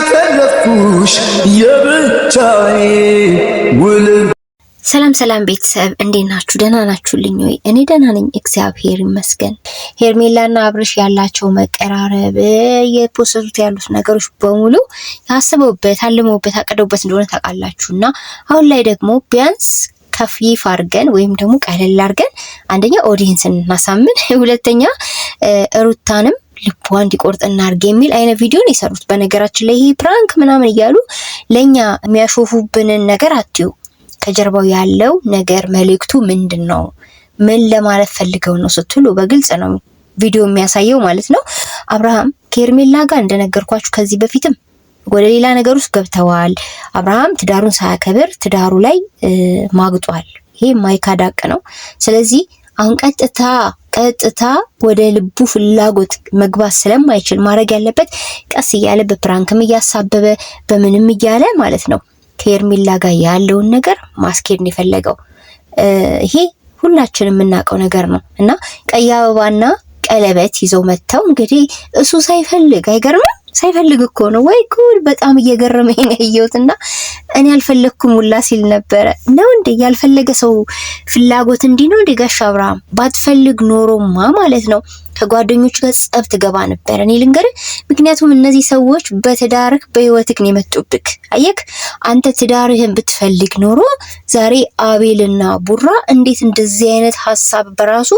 ያተረፍኩሽ የብቻዬ ውል። ሰላም ቤተሰብ እንዴት ናችሁ? ደህና ናችሁልኝ ወይ? እኔ ደህና ነኝ እግዚአብሔር ይመስገን። ሄርሜላና አብርሽ ያላቸው መቀራረብ የፖስቱት ያሉት ነገሮች በሙሉ ያስበውበት አልመውበት አቀደውበት እንደሆነ ታውቃላችሁና አሁን ላይ ደግሞ ቢያንስ ከፊፍ አድርገን ወይም ደግሞ ቀለል አድርገን አንደኛ ኦዲየንስን እናሳምን፣ ሁለተኛ ሩታንም ልቧ እንዲቆርጥ እናድርግ የሚል አይነት ቪዲዮን የሰሩት። በነገራችን ላይ ይሄ ፕራንክ ምናምን እያሉ ለኛ የሚያሾፉብንን ነገር አትዩ። ከጀርባው ያለው ነገር መልእክቱ ምንድነው? ምን ለማለት ፈልገው ነው ስትሉ በግልጽ ነው ቪዲዮ የሚያሳየው ማለት ነው። አብርሃም ከሄርሜላ ጋር እንደነገርኳችሁ ከዚህ በፊትም ወደ ሌላ ነገር ውስጥ ገብተዋል። አብርሃም ትዳሩን ሳያከብር ትዳሩ ላይ ማግጧል። ይሄ ማይካድ ሀቅ ነው። ስለዚህ አሁን ቀጥታ ወደ ልቡ ፍላጎት መግባት ስለማይችል ማድረግ ያለበት ቀስ እያለ በፕራንክም እያሳበበ በምንም እያለ ማለት ነው ከሄርሜላ ጋር ያለውን ነገር ማስኬድ ነው የፈለገው። ይሄ ሁላችንም የምናውቀው ነገር ነው እና ቀይ አበባና ቀለበት ይዘው መተው እንግዲህ እሱ ሳይፈልግ አይገርምም? ሳይፈልግ እኮ ነው። ወይ ጉድ! በጣም እየገረመኝ ነው ያየሁትና እኔ አልፈለኩም ሁላ ሲል ነበረ። ነው እንዴ ያልፈለገ ሰው ፍላጎት እንዲህ ነው እንዴ? ጋሽ አብርሃም ባትፈልግ ኖሮማ ማለት ነው ከጓደኞቹ ጋር ጸብ ትገባ ነበር። እኔ ልንገርህ፣ ምክንያቱም እነዚህ ሰዎች በትዳርክ በህይወትክ ነው የመጡብክ። አየክ፣ አንተ ትዳርህን ብትፈልግ ኖሮ ዛሬ አቤልና ቡራ እንዴት እንደዚህ አይነት ሐሳብ በራሱ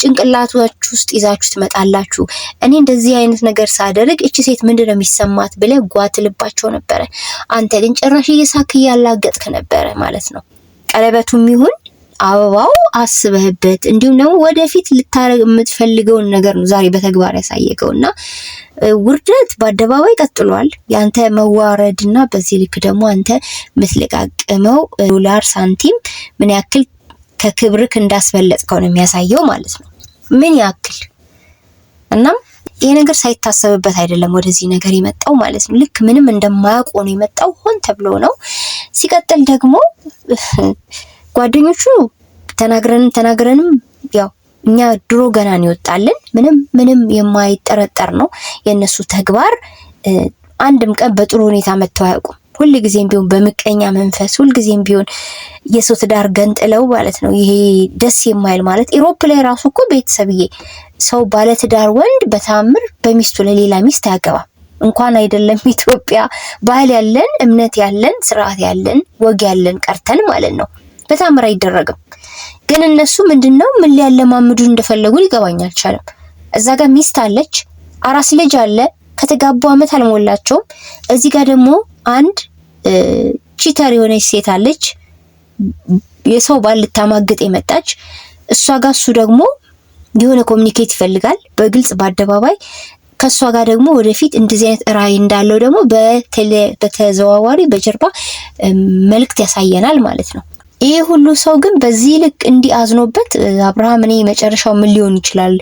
ጭንቅላታችሁ ውስጥ ይዛችሁ ትመጣላችሁ? እኔ እንደዚህ አይነት ነገር ሳደርግ እቺ ሴት ምንድነው የሚሰማት ብለህ ጓትልባቸው ነበረ። አንተ ግን ጭራሽ እየሳክ ያላገጥክ ነበረ ማለት ነው። ቀለበቱም ይሁን አበባው አስበህበት እንዲሁም ደግሞ ወደፊት ልታረግ የምትፈልገውን ነገር ነው ዛሬ በተግባር ያሳየገውና ውርደት በአደባባይ ቀጥሏል። ያንተ መዋረድና በዚህ ልክ ደግሞ አንተ የምትለቃቀመው ዶላር ሳንቲም ምን ያክል ከክብርክ እንዳስበለጥከው ነው የሚያሳየው ማለት ነው። ምን ያክል እናም ይሄ ነገር ሳይታሰብበት አይደለም ወደዚህ ነገር የመጣው ማለት ነው። ልክ ምንም እንደማያውቅ ነው የመጣው፣ ሆን ተብሎ ነው። ሲቀጥል ደግሞ ጓደኞቹ ተናግረንም ያው እኛ ድሮ ገና ነው ይወጣልን ምንም የማይጠረጠር ነው የነሱ ተግባር። አንድም ቀን በጥሩ ሁኔታ መተው አያውቁም። ሁሉ ጊዜም ቢሆን በምቀኛ መንፈስ፣ ሁሉ ጊዜም ቢሆን የሰው ትዳር ገንጥለው ማለት ነው። ይሄ ደስ የማይል ማለት ኢሮፕ ላይ ራሱ እኮ ቤተሰብዬ ሰው ባለ ትዳር ወንድ በታምር በሚስቱ ለሌላ ሚስት አያገባም። እንኳን አይደለም ኢትዮጵያ ባህል ያለን እምነት ያለን ስርዓት ያለን ወግ ያለን ቀርተን ማለት ነው በታምር አይደረግም። ግን እነሱ ምንድነው ምን ሊያለማምዱ እንደፈለጉ ሊገባኝ አልቻለም። እዛ ጋር ሚስት አለች፣ አራስ ልጅ አለ፣ ከተጋቡ አመት አልሞላቸውም። እዚህ ጋር ደግሞ አንድ ቺተር የሆነች ሴት አለች፣ የሰው ባል ልታማግጥ የመጣች እሷ ጋር እሱ ደግሞ የሆነ ኮሙኒኬት ይፈልጋል በግልጽ በአደባባይ። ከሷ ጋር ደግሞ ወደፊት እንደዚህ አይነት ራዕይ እንዳለው ደግሞ በተዘዋዋሪ በጀርባ መልእክት ያሳየናል ማለት ነው። ይሄ ሁሉ ሰው ግን በዚህ ልክ እንዲያዝኖበት አብርሃም እኔ መጨረሻው ምን ሊሆን ይችላል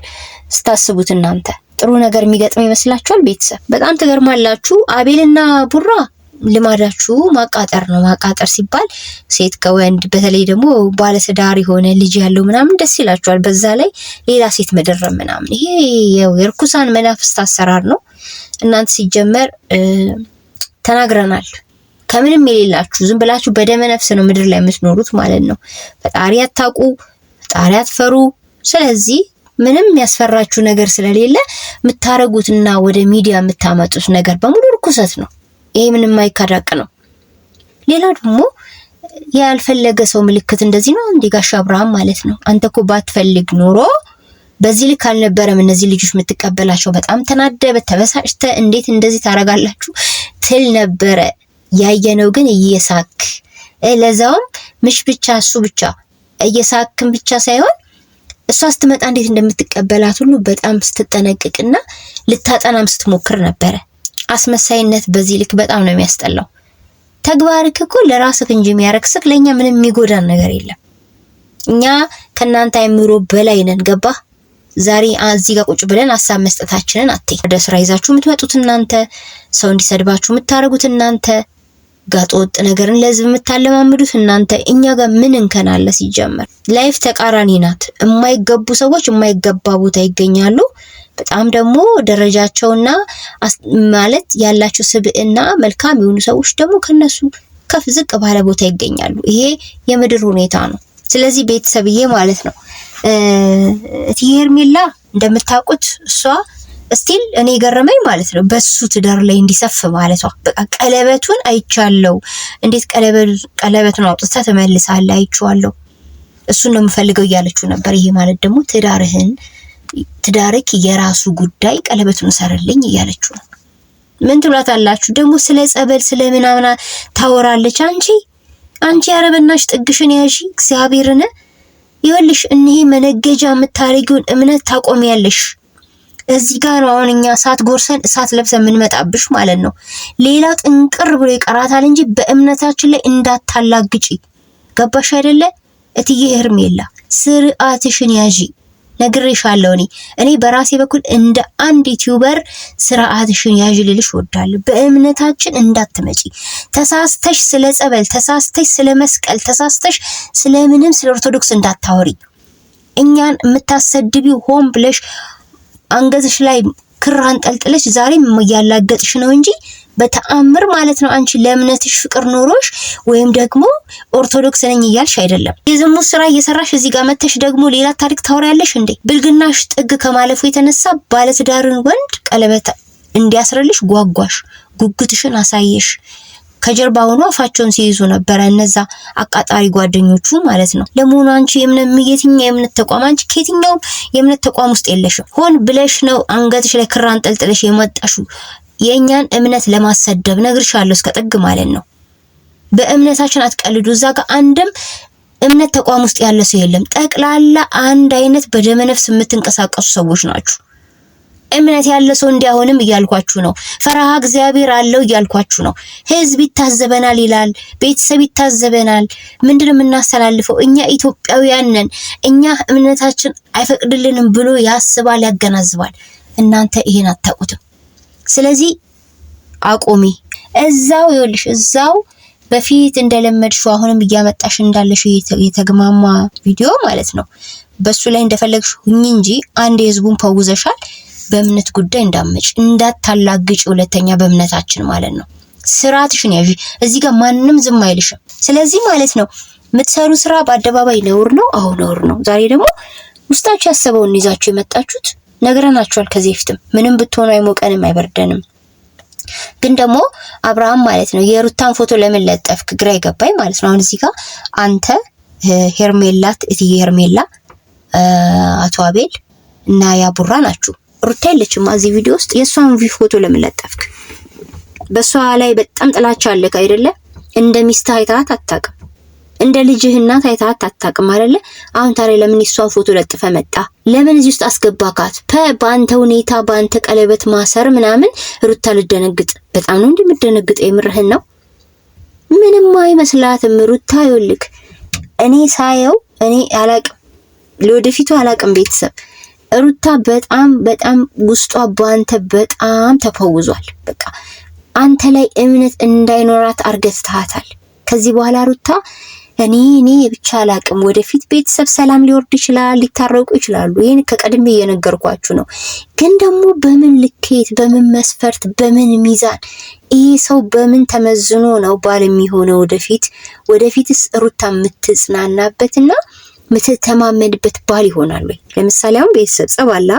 ስታስቡት እናንተ? ጥሩ ነገር የሚገጥመው ይመስላችኋል? ቤተሰብ በጣም ትገርማላችሁ። አቤልና ቡራ ልማዳችሁ ማቃጠር ነው። ማቃጠር ሲባል ሴት ከወንድ በተለይ ደግሞ ባለትዳር የሆነ ልጅ ያለው ምናምን ደስ ይላችኋል። በዛ ላይ ሌላ ሴት መደረም ምናምን፣ ይሄ የርኩሳን መናፍስት አሰራር ነው። እናንተ ሲጀመር ተናግረናል። ከምንም የሌላችሁ ዝም ብላችሁ በደመ ነፍስ ነው ምድር ላይ የምትኖሩት ማለት ነው። ፈጣሪ አታውቁ፣ ፈጣሪ አትፈሩ። ስለዚህ ምንም ያስፈራችሁ ነገር ስለሌለ የምታረጉትና ወደ ሚዲያ የምታመጡት ነገር በሙሉ ርኩሰት ነው። ይሄ ምንም ማይካዳቅ ነው። ሌላው ደግሞ ያልፈለገ ሰው ምልክት እንደዚህ ነው እንዴ ጋሽ አብርሃም ማለት ነው። አንተ እኮ ባትፈልግ ኖሮ በዚህ ልክ አልነበረም እነዚህ ልጆች የምትቀበላቸው። በጣም ተናደበ ተበሳጭተ እንዴት እንደዚህ ታረጋላችሁ ትል ነበረ። ያየነው ግን እየሳክ ለዛውም ምሽ ብቻ እሱ ብቻ እየሳክም ብቻ ሳይሆን እሷ ስትመጣ እንዴት እንደምትቀበላት ሁሉ በጣም ስትጠነቅቅና ልታጠናም ስትሞክር ነበረ። አስመሳይነት በዚህ ልክ በጣም ነው የሚያስጠላው። ተግባርክ እኮ ለራስህ እንጂ የሚያረክስክ ለኛ ምንም የሚጎዳን ነገር የለም። እኛ ከናንተ አይምሮ በላይ ነን። ገባ? ዛሬ እዚህ ጋር ቁጭ ብለን ሐሳብ መስጠታችንን አትይ። ወደ ስራ ይዛችሁ የምትመጡት እናንተ፣ ሰው እንዲሰድባችሁ የምታረጉት እናንተ፣ ጋጦጥ ነገርን ለህዝብ የምታለማምዱት እናንተ። እኛ ጋር ምን እንከናለ? ሲጀመር ላይፍ ተቃራኒ ናት። የማይገቡ ሰዎች የማይገባ ቦታ ይገኛሉ። በጣም ደግሞ ደረጃቸውና ማለት ያላቸው ስብዕና መልካም የሆኑ ሰዎች ደግሞ ከነሱ ከፍ ዝቅ ባለ ቦታ ይገኛሉ። ይሄ የምድር ሁኔታ ነው። ስለዚህ ቤተሰብዬ ማለት ነው እትዬ ሄርሜላ እንደምታውቁት እሷ ስቲል እኔ ገረመኝ ማለት ነው በሱ ትዳር ላይ እንዲሰፍ ማለቷ። በቃ ቀለበቱን አይቻለው፣ እንዴት ቀለበቱን አውጥታ ተመልሳለህ አይቼዋለሁ፣ እሱን ነው የምፈልገው እያለችው ነበር። ይሄ ማለት ደግሞ ትዳርክ የራሱ ጉዳይ፣ ቀለበቱን ሰርልኝ እያለችው ነው። ምን ትሏታላችሁ ደግሞ? ስለ ጸበል ስለ ምናምን ታወራለች። አንቺ ያረበናሽ ጥግሽን ያዢ እግዚአብሔርን። ይኸውልሽ እነዚህ መነገጃ የምታረጊውን እምነት ታቆሚያለሽ። እዚህ ጋር ነው አሁን እኛ እሳት ጎርሰን እሳት ለብሰን የምንመጣብሽ ማለት ነው። ሌላው ጥንቅር ብሎ ይቀራታል እንጂ በእምነታችን ላይ እንዳታላግጪ። ገባሽ አይደለ? እትዬ ሄርሜላ ስርዓትሽን ያዢ። ነግሬሻለሁ። እኔ በራሴ በኩል እንደ አንድ ዩቲዩበር ስርዓትሽን ያዢ ልልሽ እወዳለሁ። በእምነታችን እንዳትመጪ። ተሳስተሽ ስለ ጸበል፣ ተሳስተሽ ስለ መስቀል፣ ተሳስተሽ ስለምንም ስለ ኦርቶዶክስ እንዳታወሪ። እኛን የምታሰድቢው ሆን ብለሽ አንገትሽ ላይ ክር አንጠልጥለሽ ዛሬም ያላገጥሽ ነው እንጂ በተአምር ማለት ነው አንቺ ለእምነትሽ ፍቅር ኖሮሽ ወይም ደግሞ ኦርቶዶክስ ነኝ እያልሽ አይደለም። የዝሙት ስራ እየሰራሽ እዚህ ጋር መተሽ ደግሞ ሌላ ታሪክ ታወሪያለሽ እንዴ? ብልግናሽ ጥግ ከማለፉ የተነሳ ባለትዳርን ወንድ ቀለበት እንዲያስርልሽ ጓጓሽ፣ ጉጉትሽን አሳየሽ። ከጀርባ ሆኖ አፋቸውን ሲይዙ ነበረ እነዛ አቃጣሪ ጓደኞቹ ማለት ነው። ለመሆኑ አንቺ የትኛው የእምነት ተቋም፣ አንቺ ከየትኛውም የእምነት ተቋም ውስጥ የለሽም። ሆን ብለሽ ነው አንገትሽ ላይ ክር አንጠልጥለሽ የመጣሽው የእኛን እምነት ለማሰደብ። ነግርሻለሁ እስከ ጥግ ማለት ነው። በእምነታችን አትቀልዱ። እዛ ጋር አንድም እምነት ተቋም ውስጥ ያለ ሰው የለም። ጠቅላላ አንድ አይነት በደመነፍስ የምትንቀሳቀሱ ሰዎች ናችሁ። እምነት ያለ ሰው እንዲያሆንም እያልኳችሁ ነው። ፈራሃ እግዚአብሔር አለው እያልኳችሁ ነው። ህዝብ ይታዘበናል ይላል፣ ቤተሰብ ይታዘበናል። ምንድነው የምናስተላልፈው? እኛ ኢትዮጵያውያን ነን፣ እኛ እምነታችን አይፈቅድልንም ብሎ ያስባል፣ ያገናዝባል። እናንተ ይሄን አታውቁትም። ስለዚህ አቆሚ። ይኸውልሽ እዛው በፊት እንደለመድሽው አሁንም እያመጣሽ እንዳለሽ የተግማማ ቪዲዮ ማለት ነው። በሱ ላይ እንደፈለግሽ ሁኚ እንጂ አንድ የህዝቡን ፈውዘሻል። በእምነት ጉዳይ እንዳታላግጭ ሁለተኛ በእምነታችን ማለት ነው። ስርዓትሽን ያዢ። እዚህ ጋር ማንም ዝም አይልሽም። ስለዚህ ማለት ነው የምትሰሩ ስራ በአደባባይ ነውር ነው። አሁን ነውር ነው። ዛሬ ደግሞ ውስጣችሁ ያሰበውን ይዛችሁ የመጣችሁት ነግረናችኋል። ከዚህ በፊትም ምንም ብትሆኑ አይሞቀንም አይበርደንም። ግን ደግሞ አብርሃም ማለት ነው የሩታን ፎቶ ለምን ለጠፍክ ግራ ይገባኝ ማለት ነው። አሁን እዚህ ጋር አንተ እትዬ ሄርሜላ አቶ አቤል እና ያቡራ ናችሁ። ሩታ የለችም እዚህ ቪዲዮ ውስጥ። የሷን ፎቶ ለምን ለጠፍክ? በሷ ላይ በጣም ጥላቻ አለክ አይደለ? እንደ ሚስትህ አይታት አታውቅም፣ እንደ ልጅህ እናት አይታት አታውቅም አይደለ? አሁን ታዲያ ለምን የሷን ፎቶ ለጥፈ መጣ? ለምን እዚህ ውስጥ አስገባካት? በአንተ ሁኔታ በአንተ ቀለበት ማሰር ምናምን ሩታ ልደነግጥ። በጣም ነው እንደምትደነግጥ። የምርህን ነው? ምንም አይመስላትም ሩታ። ይኸውልህ እኔ ሳየው እኔ አላቅም፣ ለወደፊቱ አላቅም ቤተሰብ ሩታ በጣም ውስጧ በአንተ በጣም ተፈውዟል። በቃ አንተ ላይ እምነት እንዳይኖራት አርገዝተሃታል። ከዚህ በኋላ ሩታ እኔ ብቻ አላቅም። ወደፊት ቤተሰብ ሰላም ሊወርድ ይችላል፣ ሊታረቁ ይችላሉ። ይሄን ከቀድሜ እየነገርኳችሁ ነው። ግን ደግሞ በምን ልኬት፣ በምን መስፈርት፣ በምን ሚዛን ይሄ ሰው በምን ተመዝኖ ነው ባል የሚሆነው? ወደፊትስ ሩታ የምትጽናናበትና ምትተማመንበት ባል ይሆናል ወይ? ለምሳሌ አሁን ቤተሰብ ጸብ አላ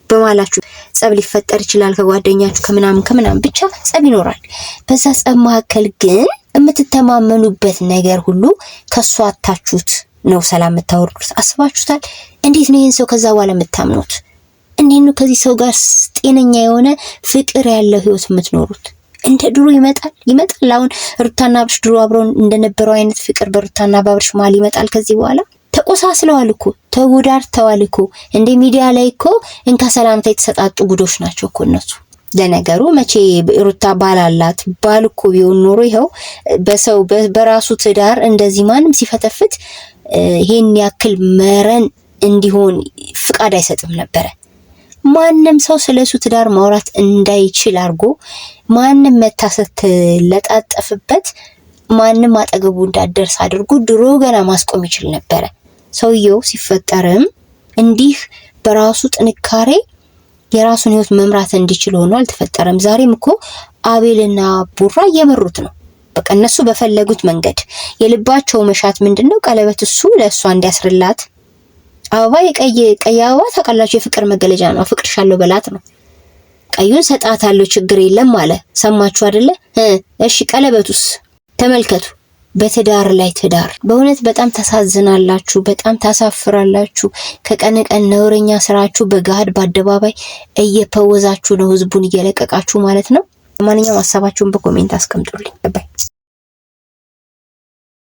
በማላችሁ ጸብ ሊፈጠር ይችላል። ከጓደኛችሁ ከምናምን ብቻ ጸብ ይኖራል። በዛ ጸብ መካከል ግን የምትተማመኑበት ነገር ሁሉ ከሷ አታችሁት ነው ሰላም የምታወርዱት። አስባችሁታል? እንዴት ነው ይሄን ሰው ከዛ በኋላ የምታምኑት? እንዴት ነው ከዚህ ሰው ጋር ጤነኛ የሆነ ፍቅር ያለው ህይወት የምትኖሩት? እንደ ድሮ ይመጣል? አሁን ሩታና አብርሽ ድሮ አብረው እንደነበረው አይነት ፍቅር በሩታና በአብርሽ መሀል ይመጣል ከዚህ በኋላ? ተቆሳስለዋል እኮ ተጎዳድተዋል እኮ። እንደ ሚዲያ ላይ እኮ እንካ ሰላምታ የተሰጣጡ ጉዶች ናቸው እኮ እነሱ። ለነገሩ መቼ ሩታ ባል አላት? ባል እኮ ቢሆን ኖሮ ይኸው በሰው በራሱ ትዳር እንደዚህ ማንም ሲፈተፍት ይሄን ያክል መረን እንዲሆን ፍቃድ አይሰጥም ነበረ። ማንም ሰው ስለሱ ትዳር ማውራት እንዳይችል አድርጎ ማንም መታሰት ለጣጠፍበት ማንም አጠገቡ እንዳደርስ አድርጎ ድሮ ገና ማስቆም ይችል ነበረ። ሰውየው ሲፈጠርም እንዲህ በራሱ ጥንካሬ የራሱን ህይወት መምራት እንዲችል ሆኖ አልተፈጠረም። ዛሬም እኮ አቤልና ቡራ እየመሩት ነው። በቃ እነሱ በፈለጉት መንገድ የልባቸው መሻት ምንድነው? ቀለበት እሱ ለእሷ እንዲያስርላት አበባ፣ ቀይ አበባ ታውቃላችሁ፣ የፍቅር መገለጫ ነው። አፍቅርሻለሁ በላት ነው። ቀዩን ሰጣታለሁ ችግር የለም አለ። ሰማችሁ አይደለ? እሺ ቀለበቱስ? ተመልከቱ። በትዳር ላይ ትዳር። በእውነት በጣም ታሳዝናላችሁ፣ በጣም ታሳፍራላችሁ። ከቀን ቀን ነውረኛ ስራችሁ በገሃድ በአደባባይ እየፈወዛችሁ ነው፣ ህዝቡን እየለቀቃችሁ ማለት ነው። ለማንኛውም ሀሳባችሁን በኮሜንት አስቀምጡልኝ። ባይ